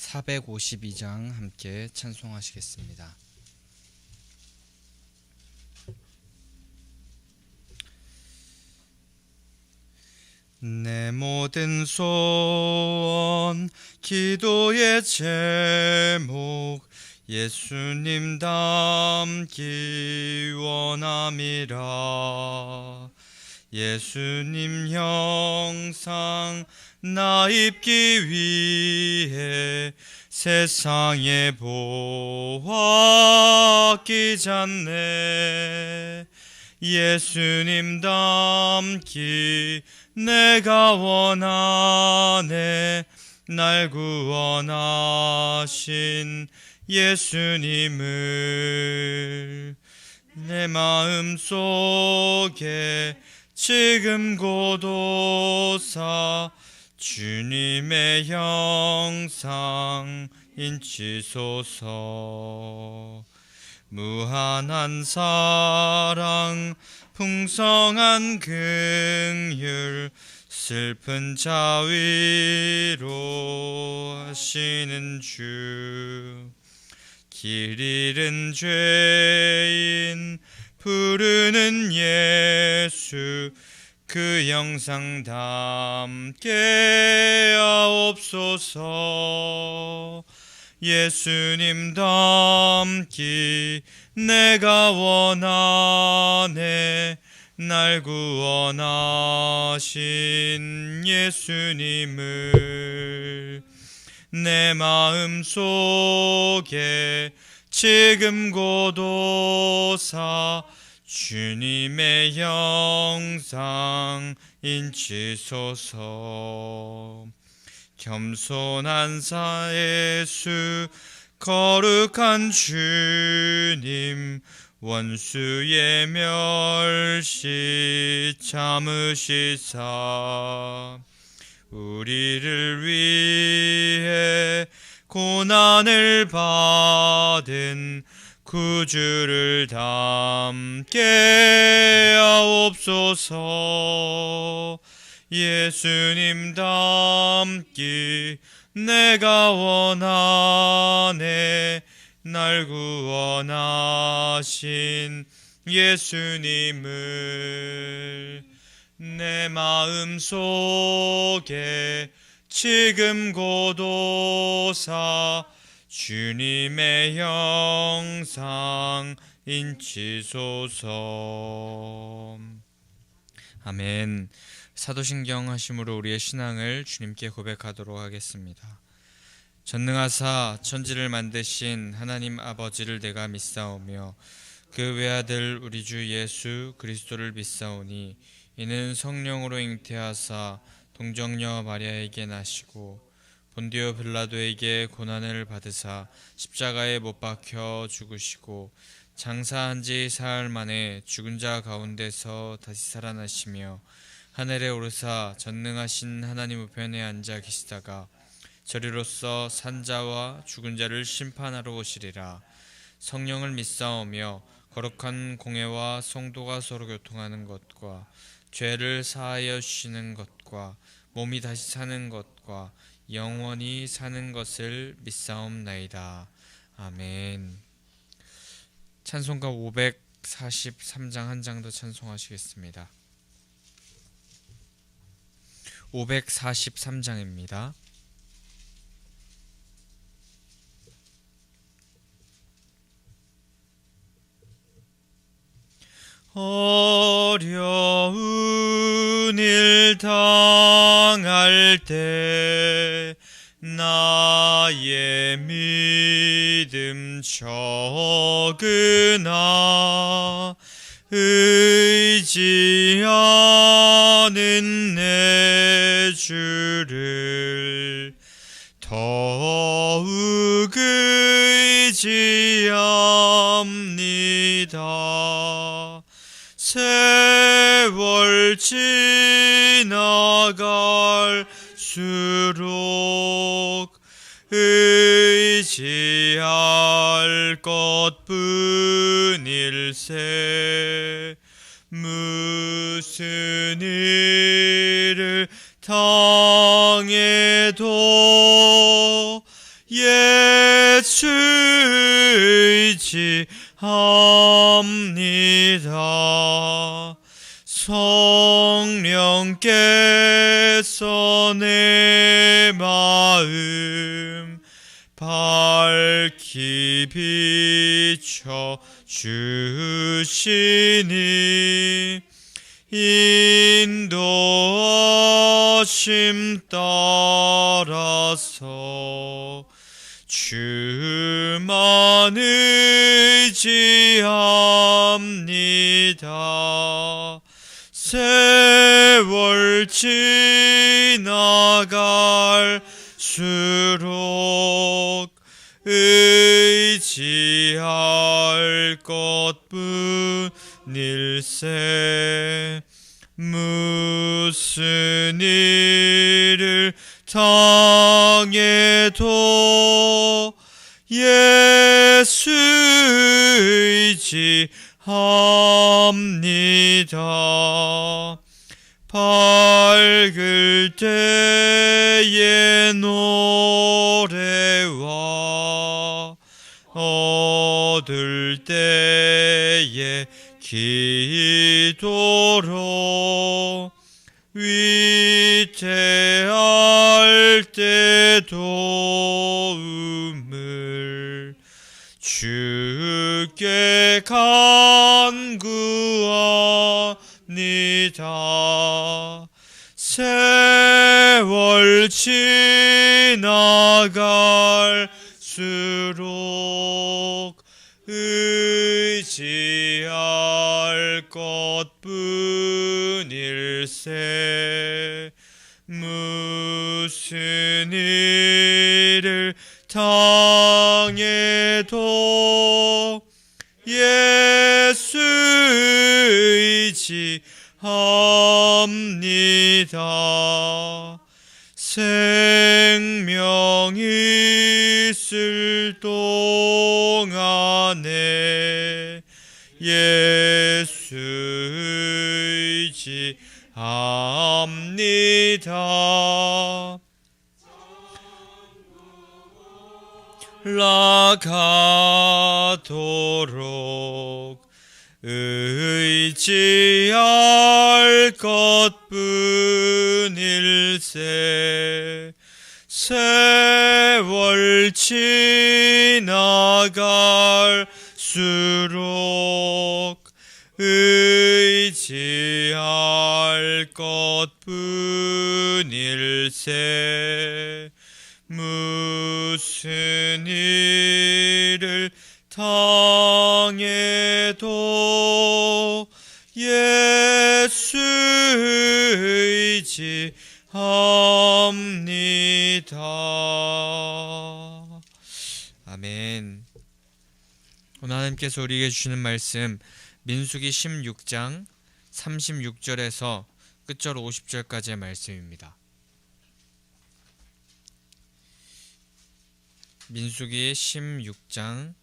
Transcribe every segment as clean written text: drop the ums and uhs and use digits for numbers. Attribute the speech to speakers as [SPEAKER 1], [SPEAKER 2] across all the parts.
[SPEAKER 1] 452장 함께 찬송하시겠습니다. 내 모든 소원 기도의 제목 예수님 닮기 원함이라. 예수님 형상 나 입기 위해 세상에 보았기 잖네. 예수님 닮기 내가 원하네. 날 구원하신 예수님을 내 마음 속에 지금 고도사 주님의 형상 인치소서. 무한한 사랑 풍성한 긍휼 슬픈 자 위로하시는 주. 길 잃은 죄인 부르는 예수 그 형상 닮게 하옵소서. 예수님 닮기 내가 원하네. 날 구원하신 예수님을 내 마음 속에 지금 고도사 주님의 형상 인치소서. 겸손한 사 예수 거룩한 주님 원수의 멸시 참으시사 우리를 위해 고난을 받은 구주를 닮게 하옵소서. 예수님 닮기 내가 원하네. 날 구원하신 예수님을 내 마음 속에 지금 고도사 주님의 형상 인치소서. 아멘. 사도신경 하심으로 우리의 신앙을 주님께 고백하도록 하겠습니다. 전능하사 천지를 만드신 하나님 아버지를 내가 믿사오며 그 외아들 우리 주 예수 그리스도를 믿사오니 이는 성령으로 잉태하사 동정녀 마리아에게 나시고 본디오 빌라도에게 고난을 받으사 십자가에 못 박혀 죽으시고 장사한 지 사흘 만에 죽은 자 가운데서 다시 살아나시며 하늘에 오르사 전능하신 하나님 우편에 앉아 계시다가 저리로서 산자와 죽은 자를 심판하러 오시리라. 성령을 믿사오며 거룩한 공회와 성도가 서로 교통하는 것과 죄를 사하여 주시는 것과 몸이 다시 사는 것과 영원히 사는 것을 믿사옵나이다. 아멘. 찬송가 543장 한 장 더 찬송하시겠습니다. 543장입니다. 어려운 일 당할 때 나의 믿음 적으나 의지하는 내 주를 더욱 의지합니다. 세월 지나갈수록 의지할 것뿐일세. 무슨 일을 당해도 예수 의지합니다. 성령께서 내 마음 밝히 비춰 주시니 인도하심 따라서 주만 의지합니다. 세월 지나갈수록 의지할 것뿐일세. 무슨 일을 당해도 예수 의지합니다. 밝을 때의 노래와 어두울 때의 기도로 위태할 때 도움을 주께 간구합니다. 세월 지나갈수록 의지할 것뿐일세. 무슨 일을 당해도 예수 의지합니다. 생명 있을 동안에 예수 의지합니다. 나가도록 의지할 것뿐일세. 세월 지나갈수록 의지할 것뿐일세. 무슨 일을 당해도 예수 의지합니다. 아멘. 오늘 하나님께서 우리에게 주시는 말씀 민수기 16장 36절에서 끝절 50절까지의 말씀입니다. 민수기 16장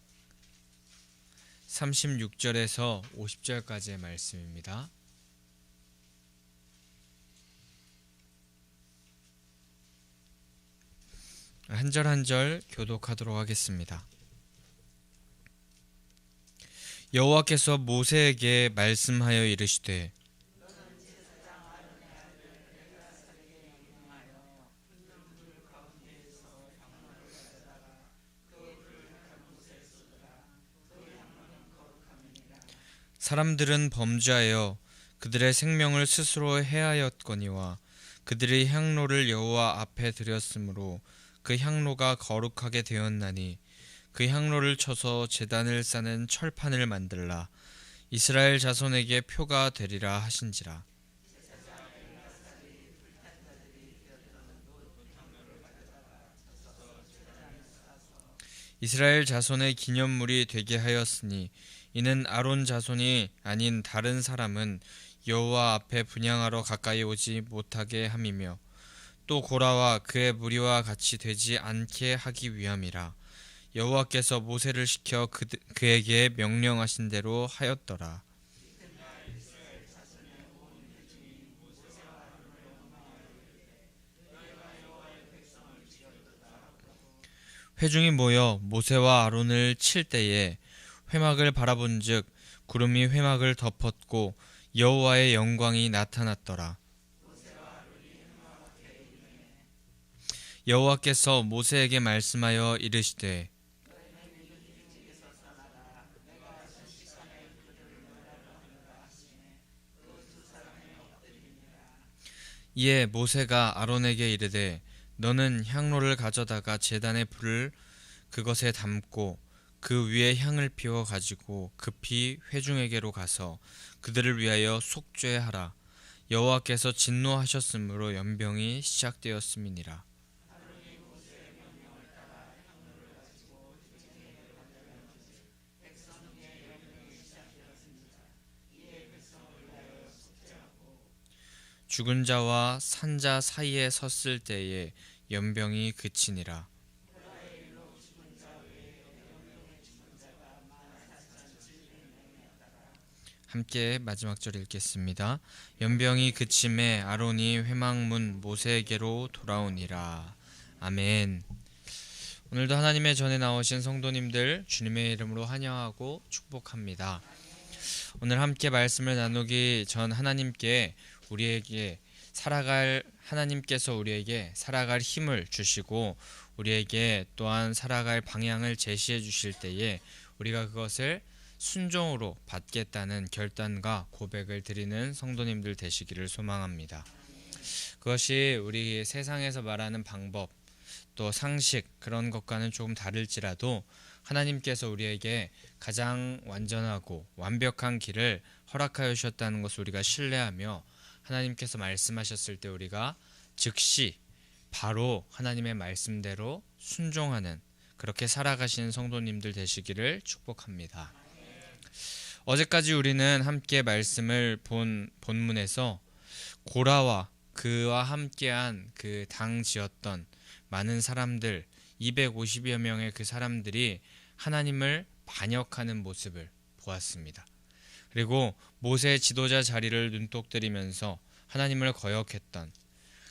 [SPEAKER 1] 36절에서 50절까지의 말씀입니다. 한 절 한 절 교독하도록 하겠습니다. 여호와께서 모세에게 말씀하여 이르시되 사람들은 범죄하여 그들의 생명을 스스로 해하였거니와 그들의 향로를 여호와 앞에 드렸으므로 그 향로가 거룩하게 되었나니 그 향로를 쳐서 제단을 싸는 철판을 만들라. 이스라엘 자손에게 표가 되리라 하신지라. 이스라엘 자손의 기념물이 되게 하였으니 이는 아론 자손이 아닌 다른 사람은 여호와 앞에 분향하러 가까이 오지 못하게 함이며 또 고라와 그의 무리와 같이 되지 않게 하기 위함이라. 여호와께서 모세를 시켜 그에게 명령하신 대로 하였더라. 회중이 모여 모세와 아론을 칠 때에 회막을 바라본즉 구름이 회막을 덮었고 여호와의 영광이 나타났더라. 여호와께서 모세에게 말씀하여 이르시되 이에 모세가 아론에게 이르되 너는 향로를 가져다가 제단의 불을 그것에 담고 그 위에 향을 피워 가지고 급히 회중에게로 가서 그들을 위하여 속죄하라. 여호와께서 진노하셨으므로 연병이 시작되었음이니라. 죽은 자와 산 자 사이에 섰을 때에 연병이 그치니라. 함께 마지막 절 읽겠습니다. 연병이 그침에 아론이 회막문 모세에게로 돌아오니라. 아멘. 오늘도 하나님의 전에 나오신 성도님들 주님의 이름으로 환영하고 축복합니다. 오늘 함께 말씀을 나누기 전 하나님께서 우리에게 살아갈 힘을 주시고 우리에게 또한 살아갈 방향을 제시해 주실 때에 우리가 그것을 순종으로 받겠다는 결단과 고백을 드리는 성도님들 되시기를 소망합니다. 그것이 우리 세상에서 말하는 방법 또 상식 그런 것과는 조금 다를지라도 하나님께서 우리에게 가장 완전하고 완벽한 길을 허락하여 주셨다는 것을 우리가 신뢰하며 하나님께서 말씀하셨을 때 우리가 즉시 바로 하나님의 말씀대로 순종하는 그렇게 살아가시는 성도님들 되시기를 축복합니다. 어제까지 우리는 함께 말씀을 본 본문에서 고라와 그와 함께한 그 당지었던 많은 사람들 250여 명의 그 사람들이 하나님을 반역하는 모습을 보았습니다. 그리고 모세의 지도자 자리를 눈독들이면서 하나님을 거역했던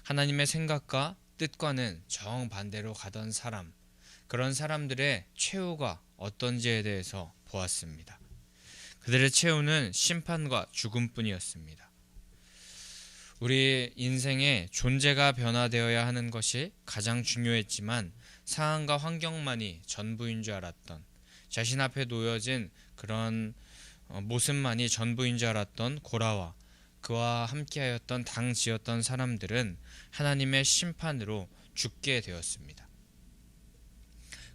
[SPEAKER 1] 하나님의 생각과 뜻과는 정반대로 가던 사람 그런 사람들의 최후가 어떤지에 대해서 보았습니다. 그들의 최후는 심판과 죽음뿐이었습니다. 우리 인생에 존재가 변화되어야 하는 것이 가장 중요했지만 상황과 환경만이 전부인 줄 알았던 자신 앞에 놓여진 그런 모습만이 전부인 줄 알았던 고라와 그와 함께하였던 당지었던 사람들은 하나님의 심판으로 죽게 되었습니다.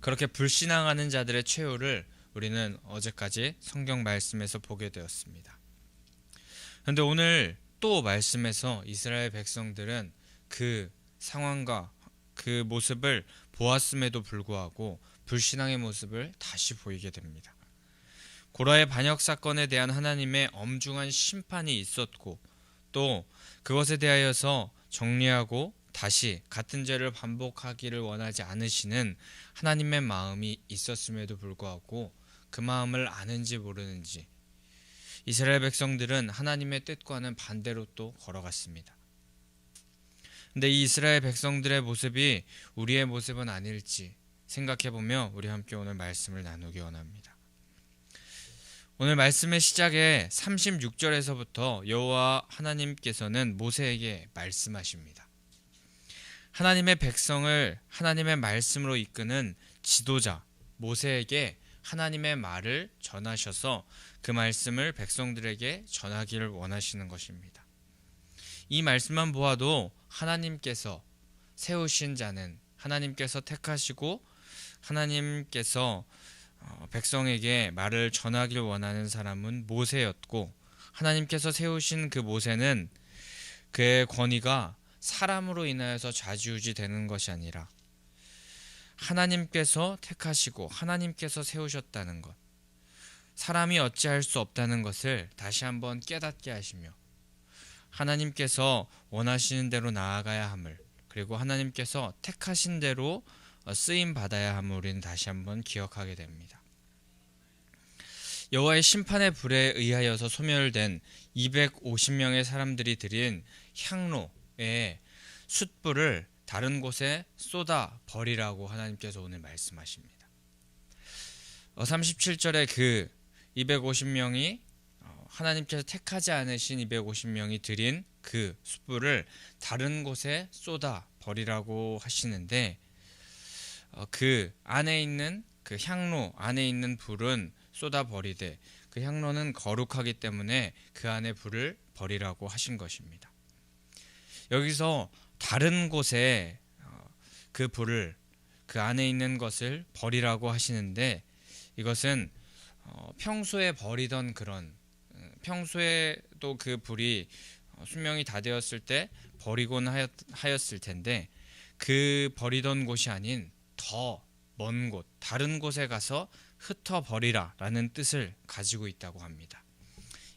[SPEAKER 1] 그렇게 불신앙하는 자들의 최후를 우리는 어제까지 성경 말씀에서 보게 되었습니다. 그런데 오늘 또 말씀에서 이스라엘 백성들은 그 상황과 그 모습을 보았음에도 불구하고 불신앙의 모습을 다시 보이게 됩니다. 고라의 반역 사건에 대한 하나님의 엄중한 심판이 있었고 또 그것에 대하여서 정리하고 다시 같은 죄를 반복하기를 원하지 않으시는 하나님의 마음이 있었음에도 불구하고 그 마음을 아는지 모르는지 이스라엘 백성들은 하나님의 뜻과는 반대로 또 걸어갔습니다. 근데 이 이스라엘 백성들의 모습이 우리의 모습은 아닐지 생각해보며 우리 함께 오늘 말씀을 나누기 원합니다. 오늘 말씀의 시작에 36절에서부터 여호와 하나님께서는 모세에게 말씀하십니다. 하나님의 백성을 하나님의 말씀으로 이끄는 지도자 모세에게 하나님의 말을 전하셔서 그 말씀을 백성들에게 전하기를 원하시는 것입니다. 이 말씀만 보아도 하나님께서 세우신 자는 하나님께서 택하시고 하나님께서 백성에게 말을 전하기를 원하는 사람은 모세였고 하나님께서 세우신 그 모세는 그의 권위가 사람으로 인하여서 좌지우지 되는 것이 아니라 하나님께서 택하시고 하나님께서 세우셨다는 것 사람이 어찌할 수 없다는 것을 다시 한번 깨닫게 하시며 하나님께서 원하시는 대로 나아가야 함을 그리고 하나님께서 택하신 대로 쓰임 받아야 함을 우리는 다시 한번 기억하게 됩니다. 여호와의 심판의 불에 의하여서 소멸된 250명의 사람들이 드린 향로의 숯불을 다른 곳에 쏟아 버리라고 하나님께서 오늘 말씀하십니다. 37절에 그 250명이 하나님께서 택하지 않으신 250명이 드린 그 숯불을 다른 곳에 쏟아 버리라고 하시는데, 그 안에 있는 그 향로 안에 있는 불은 쏟아 버리되 그 향로는 거룩하기 때문에 그 안에 불을 버리라고 하신 것입니다. 여기서 다른 곳에 그 불을, 그 안에 있는 것을 버리라고 하시는데, 이것은 평소에 버리던 그런, 평소에도 그 불이 수명이 다 되었을 때 버리곤 하였을 텐데, 그 버리던 곳이 아닌 더 먼 곳, 다른 곳에 가서 흩어버리라 라는 뜻을 가지고 있다고 합니다.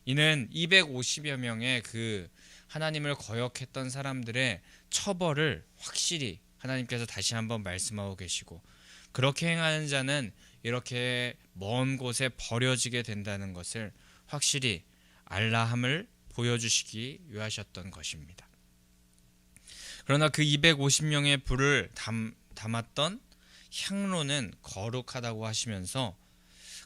[SPEAKER 1] 이는 250여 명의 그 하나님을 거역했던 사람들의 처벌을 확실히 하나님께서 다시 한번 말씀하고 계시고, 그렇게 행하는 자는 이렇게 먼 곳에 버려지게 된다는 것을 확실히 알라함을 보여주시기 위하셨던 것입니다. 그러나 그 250명의 불을 담았던 향로는 거룩하다고 하시면서,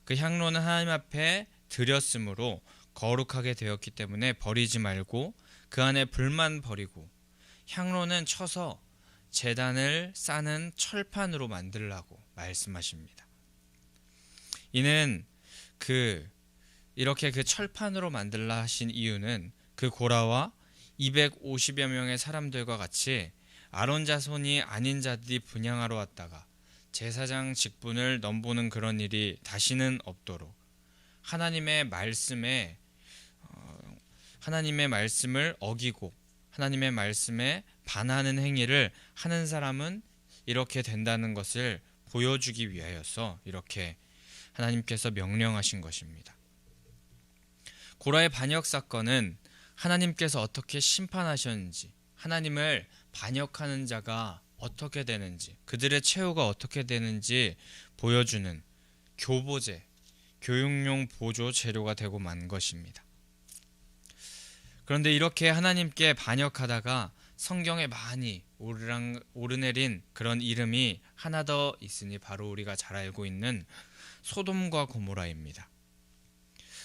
[SPEAKER 1] 그 향로는 하나님 앞에 드렸으므로 거룩하게 되었기 때문에 버리지 말고 그 안에 불만 버리고, 향로는 쳐서 제단을 싸는 철판으로 만들라고 말씀하십니다. 이는 이렇게 그 철판으로 만들라 하신 이유는 그 고라와 250여 명의 사람들과 같이 아론 자손이 아닌 자들이 분향하러 왔다가 제사장 직분을 넘보는 그런 일이 다시는 없도록 하나님의 말씀을 어기고 하나님의 말씀에 반하는 행위를 하는 사람은 이렇게 된다는 것을 보여주기 위하여서 이렇게 하나님께서 명령하신 것입니다. 고라의 반역 사건은 하나님께서 어떻게 심판하셨는지, 하나님을 반역하는 자가 어떻게 되는지, 그들의 최후가 어떻게 되는지 보여주는 교보제, 교육용 보조 재료가 되고 만 것입니다. 그런데 이렇게 하나님께 반역하다가 성경에 많이 오르내린 그런 이름이 하나 더 있으니 바로 우리가 잘 알고 있는 소돔과 고모라입니다.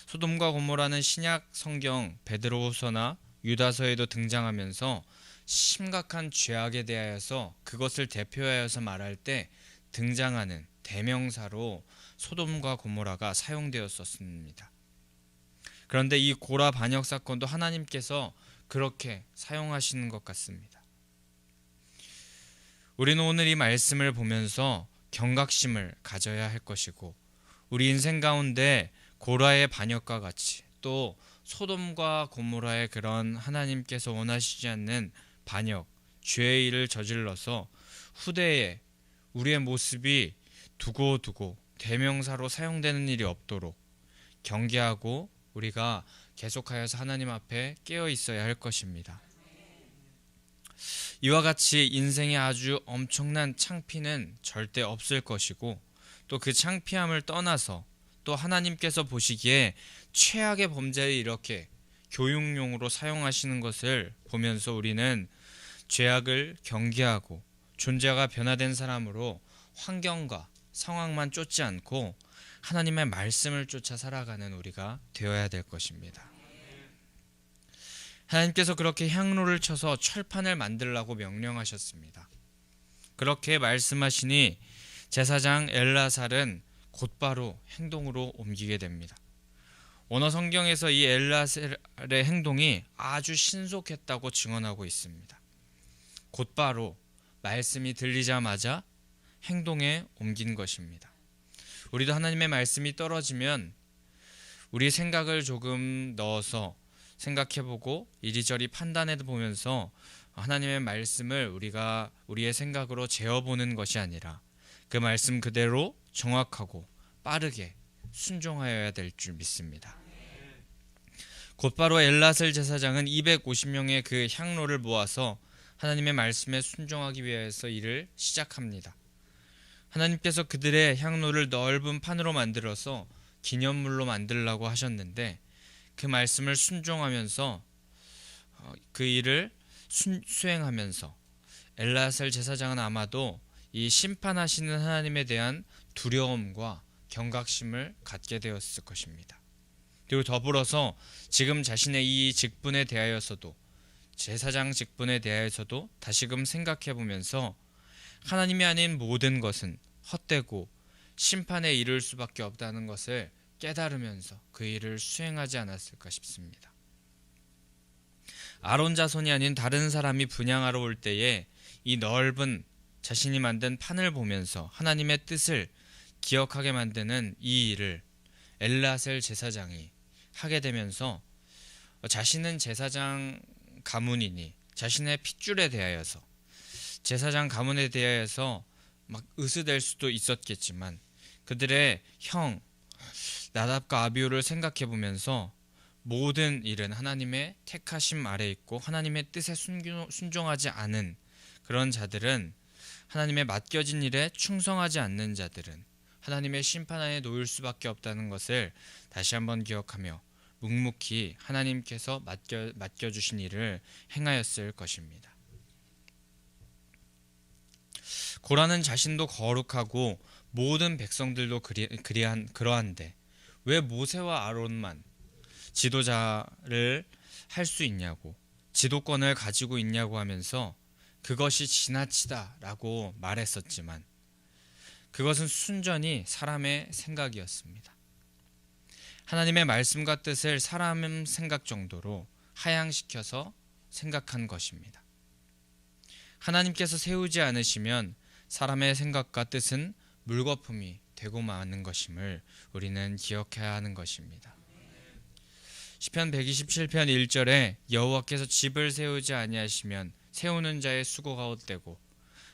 [SPEAKER 1] 소돔과 고모라는 신약 성경 베드로후서나 유다서에도 등장하면서 심각한 죄악에 대하여서 그것을 대표하여서 말할 때 등장하는 대명사로 소돔과 고모라가 사용되었었습니다. 그런데 이 고라 반역 사건도 하나님께서 그렇게 사용하시는 것 같습니다. 우리는 오늘 이 말씀을 보면서 경각심을 가져야 할 것이고, 우리 인생 가운데 고라의 반역과 같이 또 소돔과 고모라의 그런 하나님께서 원하시지 않는 반역, 죄의 일을 저질러서 후대에 우리의 모습이 두고두고 대명사로 사용되는 일이 없도록 경계하고 우리가 계속하여서 하나님 앞에 깨어 있어야 할 것입니다. 이와 같이 인생에 아주 엄청난 창피는 절대 없을 것이고, 또 그 창피함을 떠나서 또 하나님께서 보시기에 최악의 범죄를 이렇게 교육용으로 사용하시는 것을 보면서 우리는 죄악을 경계하고 존재가 변화된 사람으로 환경과 상황만 쫓지 않고 하나님의 말씀을 쫓아 살아가는 우리가 되어야 될 것입니다. 하나님께서 그렇게 향로를 쳐서 철판을 만들라고 명령하셨습니다. 그렇게 말씀하시니 제사장 엘라살은 곧바로 행동으로 옮기게 됩니다. 원어 성경에서 이 엘라살의 행동이 아주 신속했다고 증언하고 있습니다. 곧바로 말씀이 들리자마자 행동에 옮긴 것입니다. 우리도 하나님의 말씀이 떨어지면 우리 생각을 조금 넣어서 생각해보고 이리저리 판단해보면서 하나님의 말씀을 우리가 우리의 생각으로 재어보는 것이 아니라 그 말씀 그대로 정확하고 빠르게 순종하여야 될 줄 믿습니다. 곧바로 엘라살 제사장은 250명의 그 향로를 모아서 하나님의 말씀에 순종하기 위해서 일을 시작합니다. 하나님께서 그들의 향로를 넓은 판으로 만들어서 기념물로 만들라고 하셨는데, 그 말씀을 순종하면서 그 일을 수행하면서 엘르아살 제사장은 아마도 이 심판하시는 하나님에 대한 두려움과 경각심을 갖게 되었을 것입니다. 그리고 더불어서 지금 자신의 이 직분에 대하여서도, 제사장 직분에 대하여서도 다시금 생각해 보면서 하나님이 아닌 모든 것은 헛되고 심판에 이를 수밖에 없다는 것을 깨달으면서 그 일을 수행하지 않았을까 싶습니다. 아론 자손이 아닌 다른 사람이 분향하러 올 때에 이 넓은 자신이 만든 판을 보면서 하나님의 뜻을 기억하게 만드는 이 일을 엘르아살 제사장이 하게 되면서 자신은 제사장 가문이니 자신의 핏줄에 대하여서, 제사장 가문에 대하여서 막 의스될 수도 있었겠지만 그들의 형 나답과 아비후를 생각해 보면서 모든 일은 하나님의 택하심 아래 있고 하나님의 뜻에 순종하지 않은 그런 자들은, 하나님의 맡겨진 일에 충성하지 않는 자들은 하나님의 심판하에 놓일 수밖에 없다는 것을 다시 한번 기억하며 묵묵히 하나님께서 맡겨주신 일을 행하였을 것입니다. 고라는 자신도 거룩하고 모든 백성들도 그러한데 왜 모세와 아론만 지도자를 할 수 있냐고, 지도권을 가지고 있냐고 하면서 그것이 지나치다라고 말했었지만 그것은 순전히 사람의 생각이었습니다. 하나님의 말씀과 뜻을 사람 생각 정도로 하향시켜서 생각한 것입니다. 하나님께서 세우지 않으시면 사람의 생각과 뜻은 물거품이 되고 마는 것임을 우리는 기억해야 하는 것입니다. 시편 127편 1절에 여호와께서 집을 세우지 아니하시면 세우는 자의 수고가 헛되고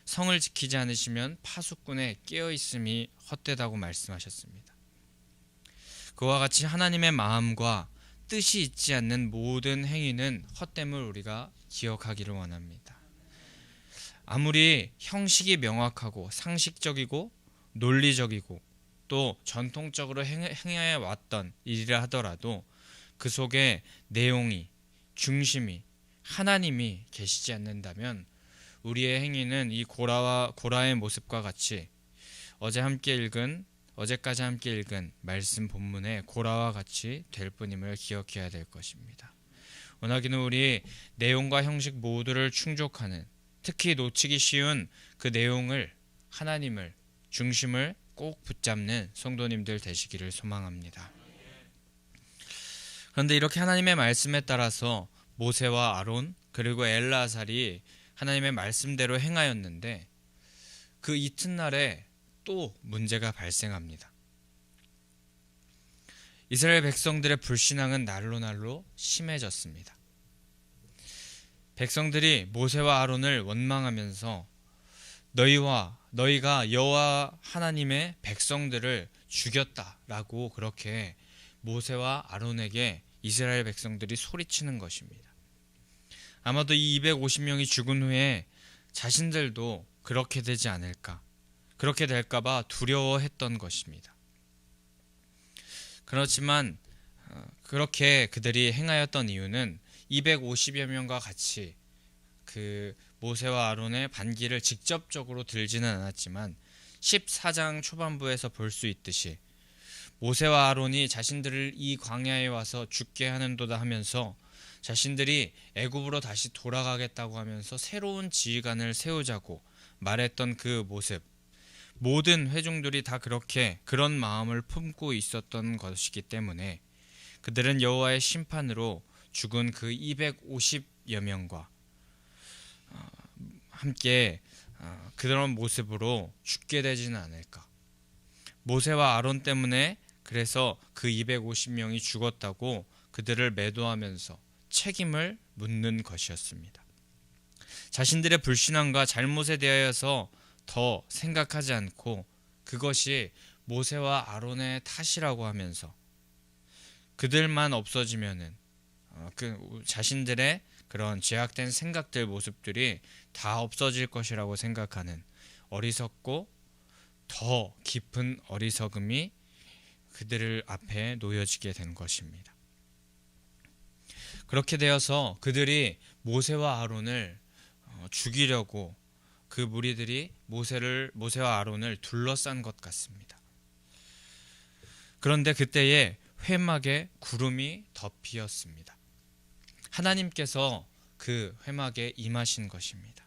[SPEAKER 1] 성을 지키지 않으시면 파수꾼의 깨어있음이 헛되다고 말씀하셨습니다. 그와 같이 하나님의 마음과 뜻이 있지 않는 모든 행위는 헛됨을 우리가 기억하기를 원합니다. 아무리 형식이 명확하고 상식적이고 논리적이고 또 전통적으로 행해 왔던 일이라 하더라도 그 속에 내용이, 중심이 하나님이 계시지 않는다면 우리의 행위는 이 고라의 모습과 같이 어제까지 함께 읽은 말씀 본문의 고라와 같이 될 뿐임을 기억해야 될 것입니다. 원하기는 우리 내용과 형식 모두를 충족하는, 특히 놓치기 쉬운 그 내용을, 하나님을, 중심을 꼭 붙잡는 성도님들 되시기를 소망합니다. 그런데 이렇게 하나님의 말씀에 따라서 모세와 아론 그리고 엘르아살이 하나님의 말씀대로 행하였는데 그 이튿날에 또 문제가 발생합니다. 이스라엘 백성들의 불신앙은 날로 심해졌습니다. 백성들이 모세와 아론을 원망하면서 너희가 여호와 하나님의 백성들을 죽였다라고 그렇게 모세와 아론에게 이스라엘 백성들이 소리치는 것입니다. 아마도 이 250명이 죽은 후에 자신들도 그렇게 되지 않을까, 그렇게 될까봐 두려워했던 것입니다. 그렇지만 그렇게 그들이 행하였던 이유는 250여 명과 같이 그 모세와 아론의 반기를 직접적으로 들지는 않았지만 14장 초반부에서 볼 수 있듯이 모세와 아론이 자신들을 이 광야에 와서 죽게 하는도다 하면서 자신들이 애굽으로 다시 돌아가겠다고 하면서 새로운 지휘관을 세우자고 말했던 그 모습, 모든 회중들이 다 그런 마음을 품고 있었던 것이기 때문에 그들은 여호와의 심판으로 죽은 그 250여 명과 함께 그런 모습으로 죽게 되지는 않을까. 모세와 아론 때문에 그래서 그 250명이 죽었다고 그들을 매도하면서 책임을 묻는 것이었습니다. 자신들의 불신앙과 잘못에 대하여서 더 생각하지 않고 그것이 모세와 아론의 탓이라고 하면서 그들만 없어지면은 자신들의 그런 죄악된 생각들, 모습들이 다 없어질 것이라고 생각하는 어리석고 더 깊은 어리석음이 그들 앞에 놓여지게 된 것입니다. 그렇게 되어서 그들이 모세와 아론을 죽이려고 그 무리들이 모세와 아론을 둘러싼 것 같습니다. 그런데 그때에 회막에 구름이 덮이었습니다. 하나님께서 그 회막에 임하신 것입니다.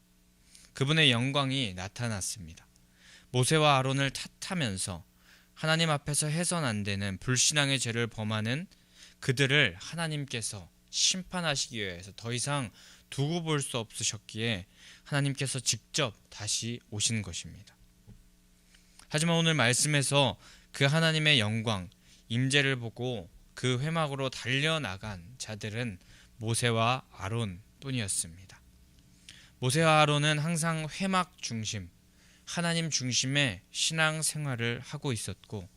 [SPEAKER 1] 그분의 영광이 나타났습니다. 모세와 아론을 탓하면서 하나님 앞에서 해선 안 되는 불신앙의 죄를 범하는 그들을 하나님께서 심판하시기 위해서 더 이상 두고 볼 수 없으셨기에 하나님께서 직접 다시 오신 것입니다. 하지만 오늘 말씀에서 그 하나님의 영광, 임재를 보고 그 회막으로 달려나간 자들은 모세와 아론 뿐이었습니다. 모세와 아론은 항상 회막 중심, 하나님 중심의 신앙 생활을 하고 있었고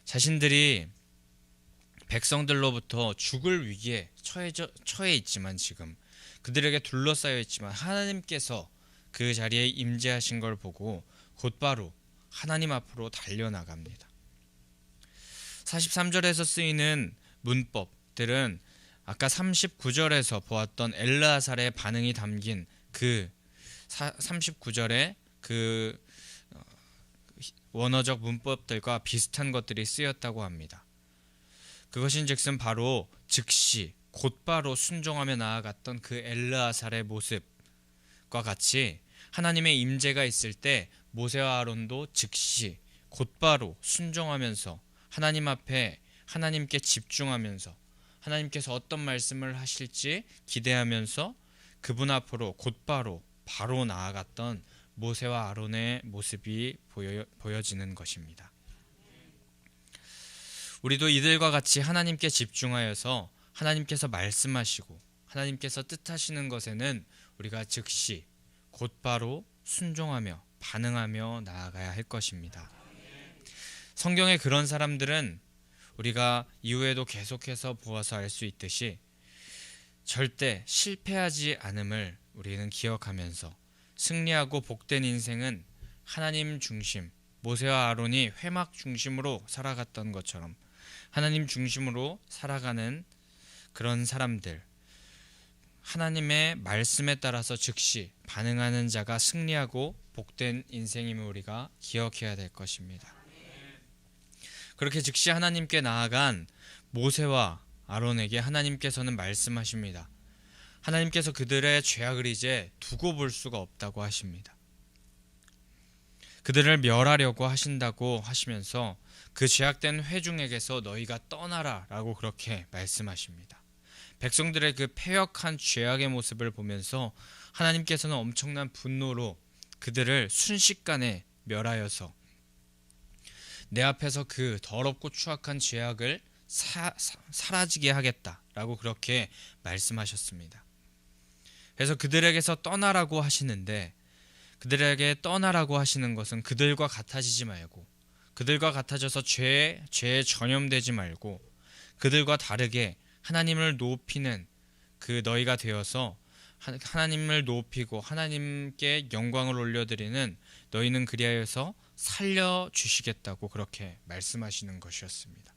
[SPEAKER 1] 자신들이 백성들로부터 죽을 위기에 처해 있지만 지금 그들에게 둘러싸여 있지만 하나님께서 그 자리에 임재하신 걸 보고 곧바로 하나님 앞으로 달려나갑니다. 43절에서 쓰이는 문법들은 아까 39절에서 보았던 엘르아살의 반응이 담긴 그 39절의 그 원어적 문법들과 비슷한 것들이 쓰였다고 합니다. 그것인즉슨 바로 즉시 곧바로 순종하며 나아갔던 그 엘르아살의 모습과 같이 하나님의 임재가 있을 때 모세와 아론도 즉시 곧바로 순종하면서 하나님 앞에 하나님께 집중하면서 하나님께서 어떤 말씀을 하실지 기대하면서 그분 앞으로 곧바로 바로 나아갔던 모세와 아론의 모습이 보여지는 것입니다. 우리도 이들과 같이 하나님께 집중하여서 하나님께서 말씀하시고 하나님께서 뜻하시는 것에는 우리가 즉시 곧바로 순종하며 반응하며 나아가야 할 것입니다. 성경의 그런 사람들은 우리가 이후에도 계속해서 보아서 알 수 있듯이 절대 실패하지 않음을 우리는 기억하면서 승리하고 복된 인생은 하나님 중심, 모세와 아론이 회막 중심으로 살아갔던 것처럼 하나님 중심으로 살아가는 그런 사람들, 하나님의 말씀에 따라서 즉시 반응하는 자가 승리하고 복된 인생임을 우리가 기억해야 될 것입니다. 그렇게 즉시 하나님께 나아간 모세와 아론에게 하나님께서는 말씀하십니다. 하나님께서 그들의 죄악을 이제 두고 볼 수가 없다고 하십니다. 그들을 멸하려고 하신다고 하시면서 그 죄악된 회중에게서 너희가 떠나라 라고 그렇게 말씀하십니다. 백성들의 그 패역한 죄악의 모습을 보면서 하나님께서는 엄청난 분노로 그들을 순식간에 멸하여서 내 앞에서 그 더럽고 추악한 죄악을 사라지게 하겠다라고 그렇게 말씀하셨습니다. 그래서 그들에게서 떠나라고 하시는데 그들에게 떠나라고 하시는 것은 그들과 같아지지 말고 그들과 같아져서 죄에 전염되지 말고 그들과 다르게 하나님을 높이는 그 너희가 되어서 하나님을 높이고 하나님께 영광을 올려드리는 너희는 그리하여서 살려주시겠다고 그렇게 말씀하시는 것이었습니다.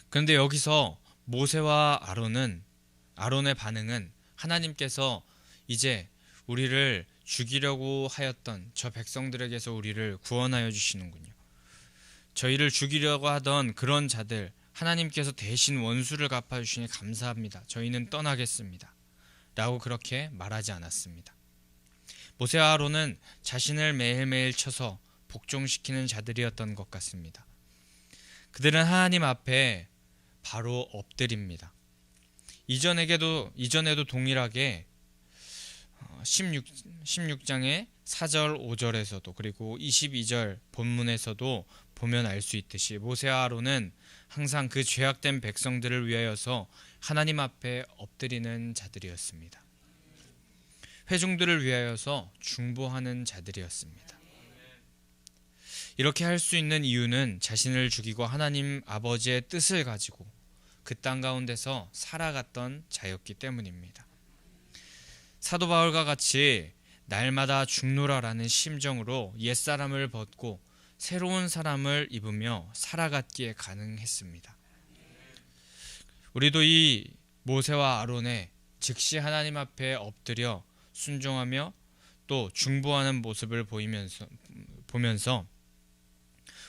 [SPEAKER 1] 그런데 여기서 모세와 아론의 반응은 하나님께서 이제 우리를 죽이려고 하였던 저 백성들에게서 우리를 구원하여 주시는군요. 저희를 죽이려고 하던 그런 자들 하나님께서 대신 원수를 갚아주시니 감사합니다. 저희는 떠나겠습니다. 라고 그렇게 말하지 않았습니다. 모세와 아론은 자신을 매일매일 쳐서 복종시키는 자들이었던 것 같습니다. 그들은 하나님 앞에 바로 엎드립니다. 이전에도 동일하게 16장의 4절 5절에서도 그리고 22절 본문에서도 보면 알 수 있듯이 모세와 아론은 항상 그 죄악된 백성들을 위하여서 하나님 앞에 엎드리는 자들이었습니다. 회중들을 위하여서 중보하는 자들이었습니다. 이렇게 할 수 있는 이유는 자신을 죽이고 하나님 아버지의 뜻을 가지고 그 땅 가운데서 살아갔던 자였기 때문입니다. 사도 바울과 같이 날마다 죽노라라는 심정으로 옛사람을 벗고 새로운 사람을 입으며 살아갔기에 가능했습니다. 우리도 이 모세와 아론의 즉시 하나님 앞에 엎드려 순종하며 또 중보하는 모습을 보면서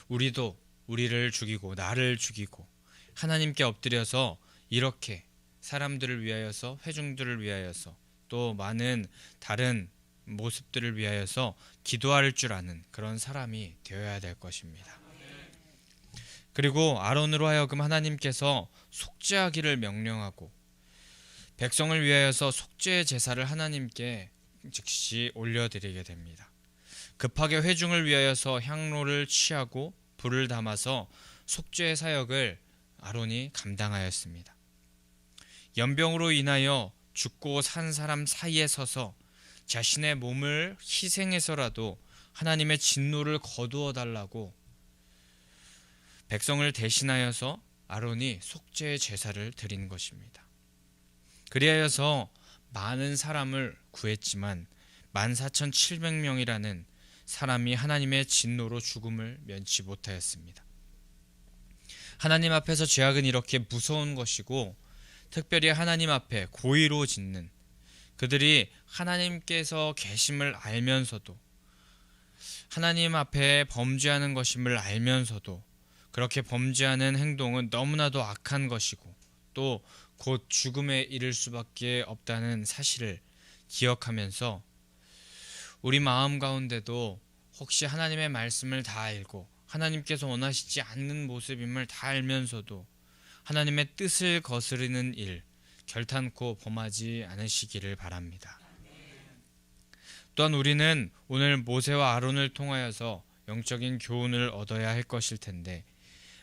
[SPEAKER 1] 우리도 우리를 죽이고 나를 죽이고 하나님께 엎드려서 이렇게 사람들을 위하여서, 회중들을 위하여서, 또 많은 다른 모습들을 위하여서 기도할 줄 아는 그런 사람이 되어야 될 것입니다. 그리고 아론으로 하여금 하나님께서 속죄하기를 명령하고 백성을 위하여서 속죄의 제사를 하나님께 즉시 올려드리게 됩니다. 급하게 회중을 위하여서 향로를 취하고 불을 담아서 속죄의 사역을 아론이 감당하였습니다. 연병으로 인하여 죽고 산 사람 사이에 서서 자신의 몸을 희생해서라도 하나님의 진노를 거두어 달라고 백성을 대신하여서 아론이 속죄의 제사를 드린 것입니다. 그리하여서 많은 사람을 구했지만 14,700명이라는 사람이 하나님의 진노로 죽음을 면치 못하였습니다. 하나님 앞에서 죄악은 이렇게 무서운 것이고 특별히 하나님 앞에 고의로 짓는 그들이 하나님께서 계심을 알면서도 하나님 앞에 범죄하는 것임을 알면서도 그렇게 범죄하는 행동은 너무나도 악한 것이고 또 곧 죽음에 이를 수밖에 없다는 사실을 기억하면서 우리 마음 가운데도 혹시 하나님의 말씀을 다 알고 하나님께서 원하시지 않는 모습임을 다 알면서도 하나님의 뜻을 거스르는 일 결탄코 범하지 않으시기를 바랍니다. 또한 우리는 오늘 모세와 아론을 통하여서 영적인 교훈을 얻어야 할 것일 텐데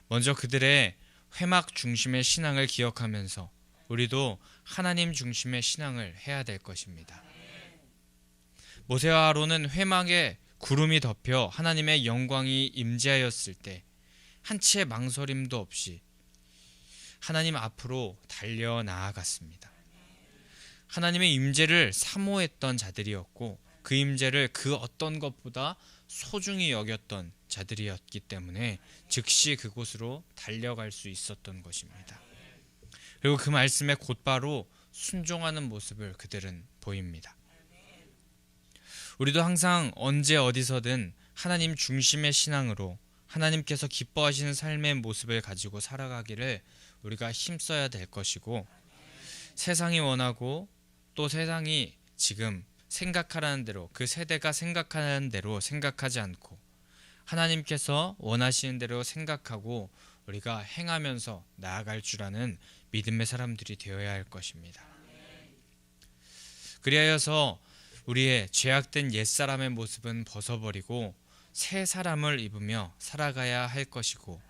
[SPEAKER 1] 먼저 그들의 회막 중심의 신앙을 기억하면서 우리도 하나님 중심의 신앙을 해야 될 것입니다. 모세와 아론은 회막에 구름이 덮여 하나님의 영광이 임재하였을 때 한치의 망설임도 없이 하나님 앞으로 달려 나아갔습니다. 하나님의 임재를 사모했던 자들이었고 그 임재를 그 어떤 것보다 소중히 여겼던 자들이었기 때문에 즉시 그곳으로 달려갈 수 있었던 것입니다. 그리고 그 말씀에 곧바로 순종하는 모습을 그들은 보입니다. 우리도 항상 언제 어디서든 하나님 중심의 신앙으로 하나님께서 기뻐하시는 삶의 모습을 가지고 살아가기를 우리가 힘써야 될 것이고 세상이 원하고 또 세상이 지금 생각하라는 대로 그 세대가 생각하는 대로 생각하지 않고 하나님께서 원하시는 대로 생각하고 우리가 행하면서 나아갈 줄 아는 믿음의 사람들이 되어야 할 것입니다. 그리하여서 우리의 죄악된 옛사람의 모습은 벗어버리고 새 사람을 입으며 살아가야 할 것이고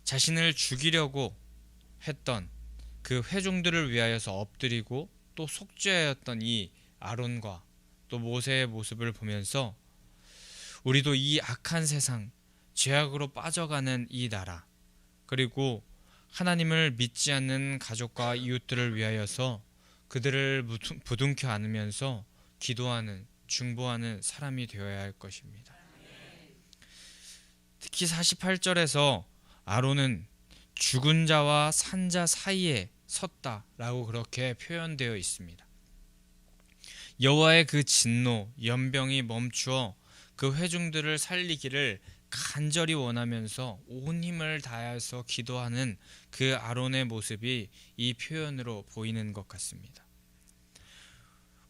[SPEAKER 1] 자신을 죽이려고 했던 그 회중들을 위하여서 엎드리고 또 속죄하였던 이 아론과 또 모세의 모습을 보면서 우리도 이 악한 세상, 죄악으로 빠져가는 이 나라 그리고 하나님을 믿지 않는 가족과 이웃들을 위하여서 그들을 부둥켜 안으면서 기도하는, 중보하는 사람이 되어야 할 것입니다. 특히 48절에서 아론은 죽은 자와 산 자 사이에 섰다라고 그렇게 표현되어 있습니다. 여호와의 그 진노, 연병이 멈추어 그 회중들을 살리기를 간절히 원하면서 온 힘을 다해서 기도하는 그 아론의 모습이 이 표현으로 보이는 것 같습니다.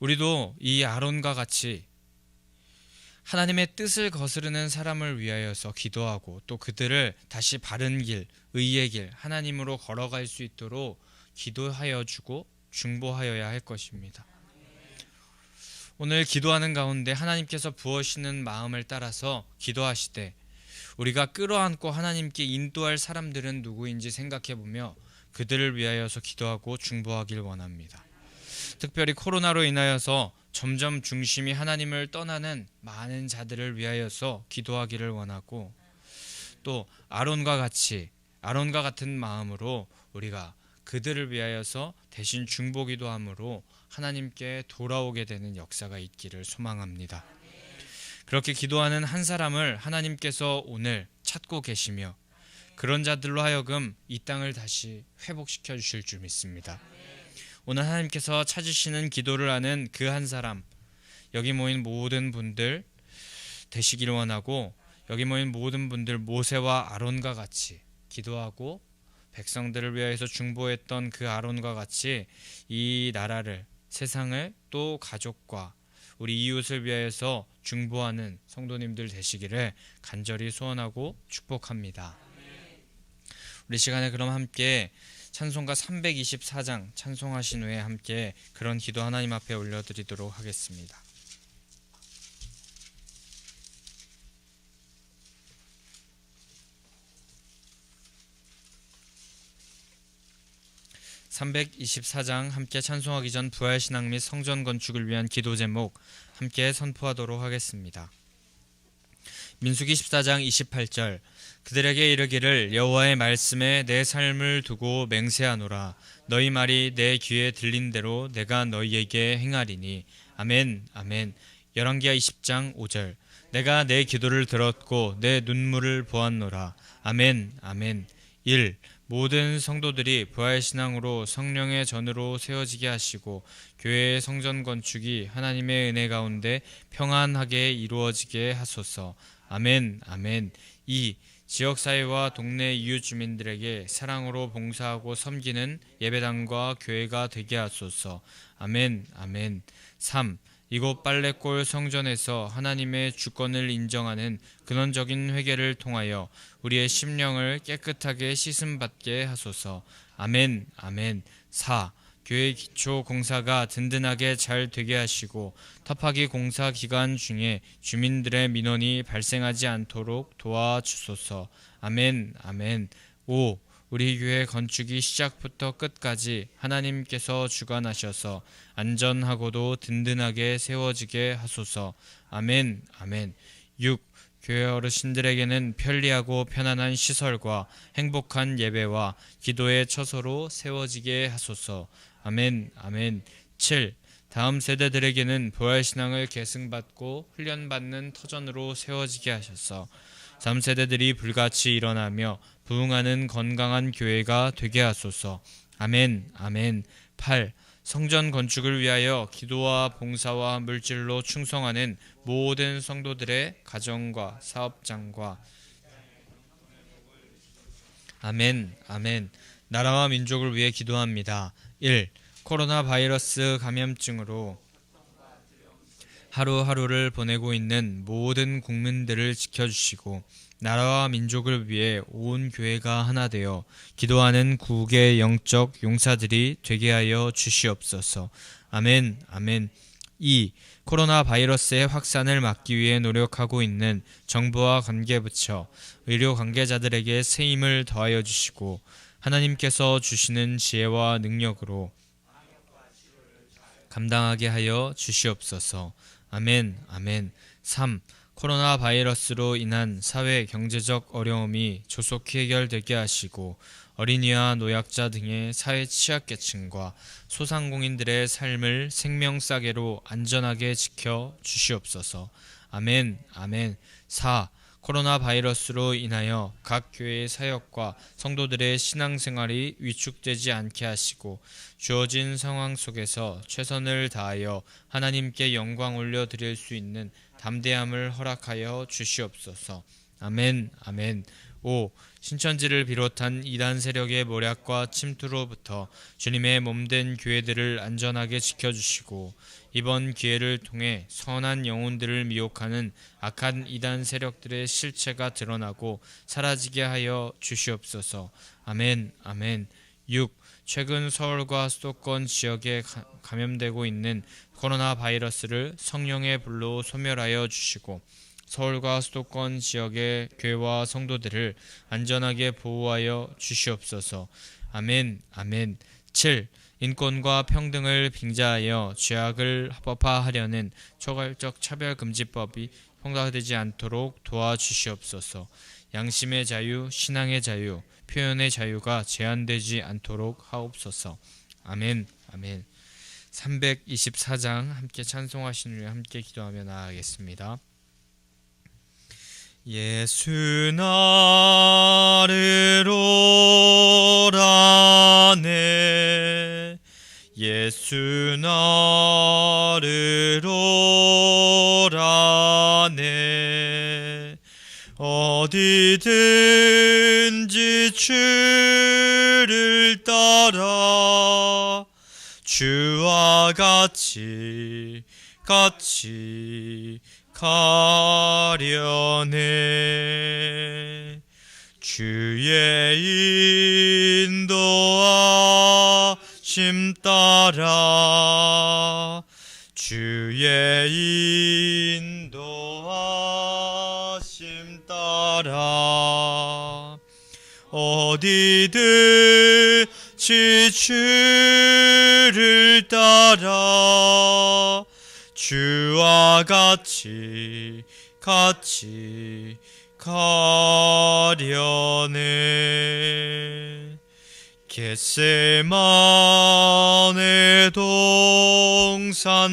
[SPEAKER 1] 우리도 이 아론과 같이 하나님의 뜻을 거스르는 사람을 위하여서 기도하고 또 그들을 다시 바른 길, 의의 길, 하나님으로 걸어갈 수 있도록 기도하여 주고 중보하여야 할 것입니다. 오늘 기도하는 가운데 하나님께서 부으시는 마음을 따라서 기도하시되 우리가 끌어안고 하나님께 인도할 사람들은 누구인지 생각해보며 그들을 위하여서 기도하고 중보하길 원합니다. 특별히 코로나로 인하여서 점점 중심이 하나님을 떠나는 많은 자들을 위하여서 기도하기를 원하고 또 아론과 같은 마음으로 우리가 그들을 위하여서 대신 중보기도함으로 하나님께 돌아오게 되는 역사가 있기를 소망합니다. 그렇게 기도하는 한 사람을 하나님께서 오늘 찾고 계시며 그런 자들로 하여금 이 땅을 다시 회복시켜 주실 줄 믿습니다. 오늘 하나님께서 찾으시는 기도를 하는 그 한 사람, 여기 모인 모든 분들 되시기를 원하고, 여기 모인 모든 분들 모세와 아론과 같이 기도하고 백성들을 위하여서 중보했던 그 아론과 같이 이 나라를, 세상을, 또 가족과 우리 이웃을 위하여서 중보하는 성도님들 되시기를 간절히 소원하고 축복합니다. 우리 시간에 그럼 함께 찬송가 324장 찬송하신 후에 함께 그런 기도 하나님 앞에 올려드리도록 하겠습니다. 324장 함께 찬송하기 전 부활신앙 및 성전 건축을 위한 기도 제목 함께 선포하도록 하겠습니다. 민수기 14장 28절 그들에게 이르기를 여호와의 말씀에 내 삶을 두고 맹세하노라. 너희 말이 내 귀에 들린 대로 내가 너희에게 행하리니. 아멘 아멘. 열왕기하 20장 5절 내가 내 기도를 들었고 내 눈물을 보았노라. 아멘 아멘. 1. 모든 성도들이 부활신앙으로 성령의 전으로 세워지게 하시고 교회의 성전 건축이 하나님의 은혜 가운데 평안하게 이루어지게 하소서. 아멘 아멘. 2. 지역사회와 동네 이웃 주민들에게 사랑으로 봉사하고 섬기는 예배당과 교회가 되게 하소서. 아멘 아멘. 3. 이곳 빨래골 성전에서 하나님의 주권을 인정하는 근원적인 회개를 통하여 우리의 심령을 깨끗하게 씻음받게 하소서. 아멘 아멘. 4. 교회 기초 공사가 든든하게 잘 되게 하시고 터파기 공사 기간 중에 주민들의 민원이 발생하지 않도록 도와주소서. 아멘 아멘. 5. 우리 교회 건축이 시작부터 끝까지 하나님께서 주관하셔서 안전하고도 든든하게 세워지게 하소서. 아멘 아멘. 6. 교회 어르신들에게는 편리하고 편안한 시설과 행복한 예배와 기도의 처소로 세워지게 하소서. 아멘 아멘. 7. 다음 세대들에게는 부활신앙을 계승받고 훈련받는 터전으로 세워지게 하셔서 3세대들이 불같이 일어나며 부흥하는 건강한 교회가 되게 하소서. 아멘 아멘. 8. 성전 건축을 위하여 기도와 봉사와 물질로 충성하는 모든 성도들의 가정과 사업장과 아멘 아멘. 나라와 민족을 위해 기도합니다. 1. 코로나 바이러스 감염증으로 하루하루를 보내고 있는 모든 국민들을 지켜주시고 나라와 민족을 위해 온 교회가 하나 되어 기도하는 구국의 영적 용사들이 되게 하여 주시옵소서. 아멘 아멘. 2. 코로나 바이러스의 확산을 막기 위해 노력하고 있는 정부와 관계부처, 의료 관계자들에게 새 힘을 더하여 주시고 하나님께서 주시는 지혜와 능력으로 감당하게 하여 주시옵소서. 아멘 아멘. 3. 코로나 바이러스로 인한 사회 경제적 어려움이 조속히 해결되게 하시고 어린이와 노약자 등의 사회 취약계층과 소상공인들의 삶을 생명싸개로 안전하게 지켜 주시옵소서. 아멘 아멘. 4. 코로나 바이러스로 인하여 각 교회의 사역과 성도들의 신앙생활이 위축되지 않게 하시고 주어진 상황 속에서 최선을 다하여 하나님께 영광 올려드릴 수 있는 담대함을 허락하여 주시옵소서. 아멘 아멘. 5. 신천지를 비롯한 이단 세력의 모략과 침투로부터 주님의 몸된 교회들을 안전하게 지켜주시고 이번 기회를 통해 선한 영혼들을 미혹하는 악한 이단 세력들의 실체가 드러나고 사라지게 하여 주시옵소서. 아멘 아멘. 6. 최근 서울과 수도권 지역에 감염되고 있는 코로나 바이러스를 성령의 불로 소멸하여 주시고 서울과 수도권 지역의 교회와 성도들을 안전하게 보호하여 주시옵소서. 아멘 아멘. 7. 인권과 평등을 빙자하여 죄악을 합법화하려는 초갈적 차별금지법이 통과되지 않도록 도와주시옵소서. 양심의 자유, 신앙의 자유, 표현의 자유가 제한되지 않도록 하옵소서. 아멘 아멘. 324장 함께 찬송하신 후에 함께 기도하며 나아가겠습니다. 예수 나를 오라네 예수 나를 오라네. 어디든지 주를 따라 주와 같이 가려네. 주의 인도하심 따라 주의 인도하심 따라 어디든지 주를 따라 주와 같이 가려네. 겟세마네 동산까지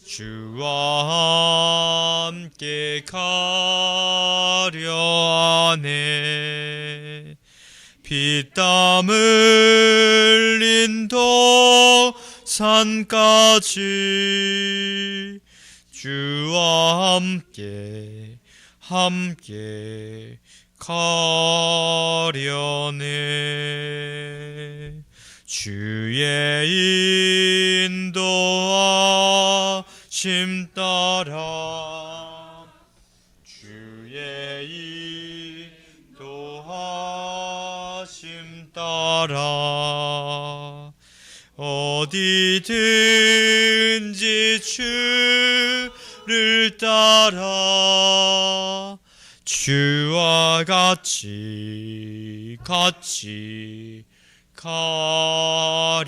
[SPEAKER 1] 주와 함께 가려 하네. 피땀 흘린 동산까지 주와 함께 가려네. 주의 인도하심 따라 주의 인도하심 따라 어디든지 주를 따라 주와 같이 가려네.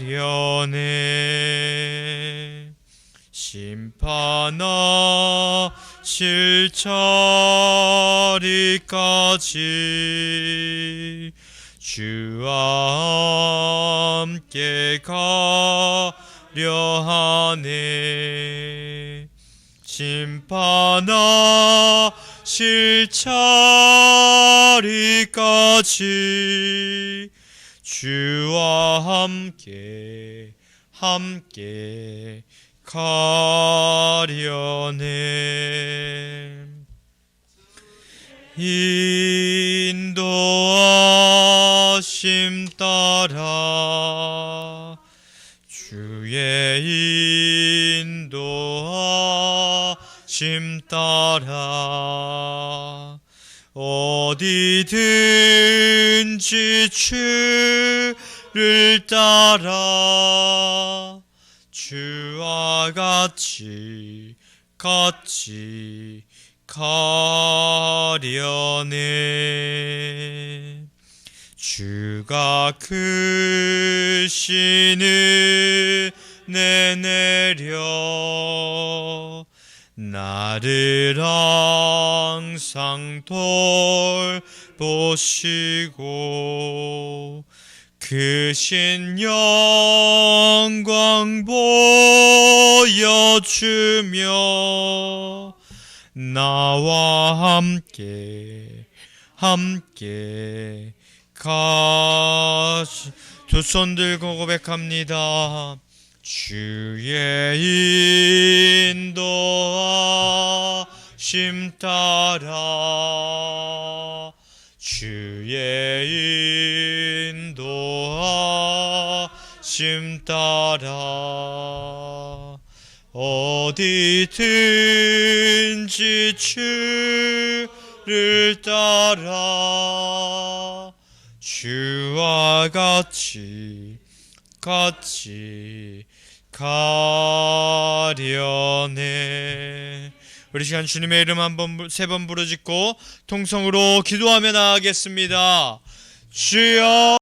[SPEAKER 1] 심판하실 자리까지 주와 함께 가려 하네. 심판하실 자리까지 주와 함께 가려네. 인도하심 따라 주의 인도하심 따라 어디든지 주를 따라 주와 같이 가려네. 주가 크신 은혜 내려 나를 항상 돌보시고 크신 영광 보여주며 나와 함께 두 손 들고 고백합니다. 주의 인도하심 따라 주의 인도하심 따라 어디든지 주를 따라 주와 같이 가려네. 우리 시간 주님의 이름 세 번 부르짖고 통성으로 기도하며 나아가겠습니다. 주여